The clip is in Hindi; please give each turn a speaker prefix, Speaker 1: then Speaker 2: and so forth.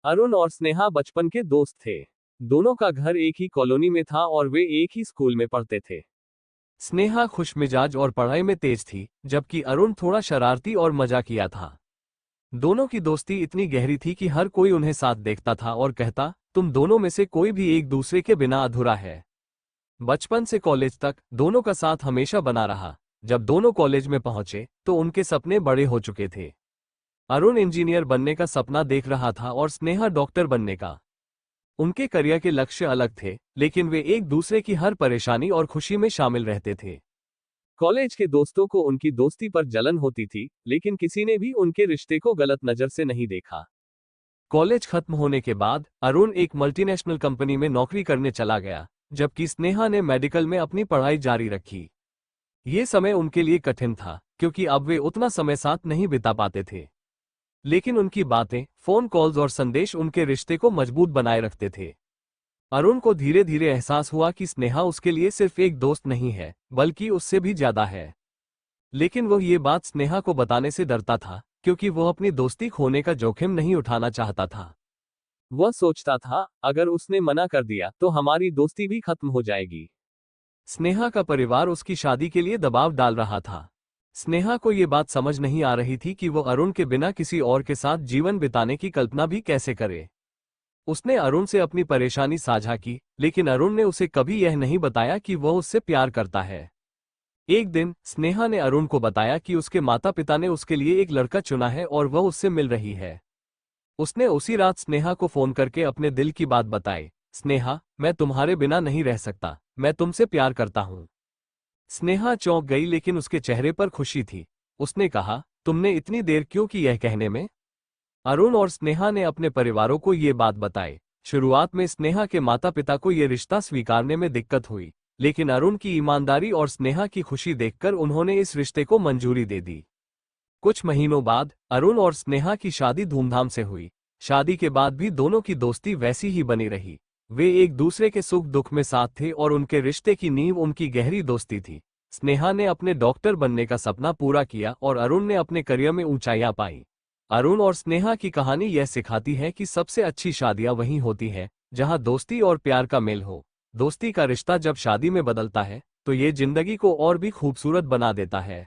Speaker 1: अरुण और स्नेहा बचपन के दोस्त थे। दोनों का घर एक ही कॉलोनी में था और वे एक ही स्कूल में पढ़ते थे। स्नेहा खुशमिजाज और पढ़ाई में तेज थी, जबकि अरुण थोड़ा शरारती और मजाकिया था। दोनों की दोस्ती इतनी गहरी थी कि हर कोई उन्हें साथ देखता था और कहता, तुम दोनों में से कोई भी एक दूसरे के बिना अधूरा है। बचपन से कॉलेज तक दोनों का साथ हमेशा बना रहा। जब दोनों कॉलेज में पहुंचे तो उनके सपने बड़े हो चुके थे। अरुण इंजीनियर बनने का सपना देख रहा था और स्नेहा डॉक्टर बनने का। उनके करियर के लक्ष्य अलग थे, लेकिन वे एक दूसरे की हर परेशानी और खुशी में शामिल रहते थे। कॉलेज के दोस्तों को उनकी दोस्ती पर जलन होती थी, लेकिन किसी ने भी उनके रिश्ते को गलत नजर से नहीं देखा। कॉलेज खत्म होने के बाद अरुण एक मल्टीनेशनल कंपनी में नौकरी करने चला गया, जबकि स्नेहा ने मेडिकल में अपनी पढ़ाई जारी रखी। ये समय उनके लिए कठिन था, क्योंकि अब वे उतना समय साथ नहीं बिता पाते थे। लेकिन उनकी बातें, फोन कॉल्स और संदेश उनके रिश्ते को मजबूत बनाए रखते थे। अरुण को धीरे धीरे एहसास हुआ कि स्नेहा उसके लिए सिर्फ एक दोस्त नहीं है, बल्कि उससे भी ज्यादा है। लेकिन वह ये बात स्नेहा को बताने से डरता था, क्योंकि वह अपनी दोस्ती खोने का जोखिम नहीं उठाना चाहता था। वह सोचता था, अगर उसने मना कर दिया तो हमारी दोस्ती भी खत्म हो जाएगी। स्नेहा का परिवार उसकी शादी के लिए दबाव डाल रहा था। स्नेहा को यह बात समझ नहीं आ रही थी कि वो अरुण के बिना किसी और के साथ जीवन बिताने की कल्पना भी कैसे करे। उसने अरुण से अपनी परेशानी साझा की, लेकिन अरुण ने उसे कभी यह नहीं बताया कि वह उससे प्यार करता है। एक दिन स्नेहा ने अरुण को बताया कि उसके माता पिता ने उसके लिए एक लड़का चुना है और वह उससे मिल रही है। उसने उसी रात स्नेहा को फोन करके अपने दिल की बात बताई, स्नेहा, मैं तुम्हारे बिना नहीं रह सकता, मैं तुमसे प्यार करता हूं। स्नेहा चौंक गई, लेकिन उसके चेहरे पर खुशी थी। उसने कहा, तुमने इतनी देर क्यों की यह कहने में? अरुण और स्नेहा ने अपने परिवारों को ये बात बताई। शुरुआत में स्नेहा के माता पिता को ये रिश्ता स्वीकारने में दिक्कत हुई, लेकिन अरुण की ईमानदारी और स्नेहा की खुशी देखकर उन्होंने इस रिश्ते को मंजूरी दे दी। कुछ महीनों बाद अरुण और स्नेहा की शादी धूमधाम से हुई। शादी के बाद भी दोनों की दोस्ती वैसी ही बनी रही। वे एक दूसरे के सुख दुख में साथ थे और उनके रिश्ते की नींव उनकी गहरी दोस्ती थी। स्नेहा ने अपने डॉक्टर बनने का सपना पूरा किया और अरुण ने अपने करियर में ऊंचाइयां पाई। अरुण और स्नेहा की कहानी यह सिखाती है कि सबसे अच्छी शादियां वहीं होती हैं जहां दोस्ती और प्यार का मेल हो। दोस्ती का रिश्ता जब शादी में बदलता है तो ये जिंदगी को और भी खूबसूरत बना देता है।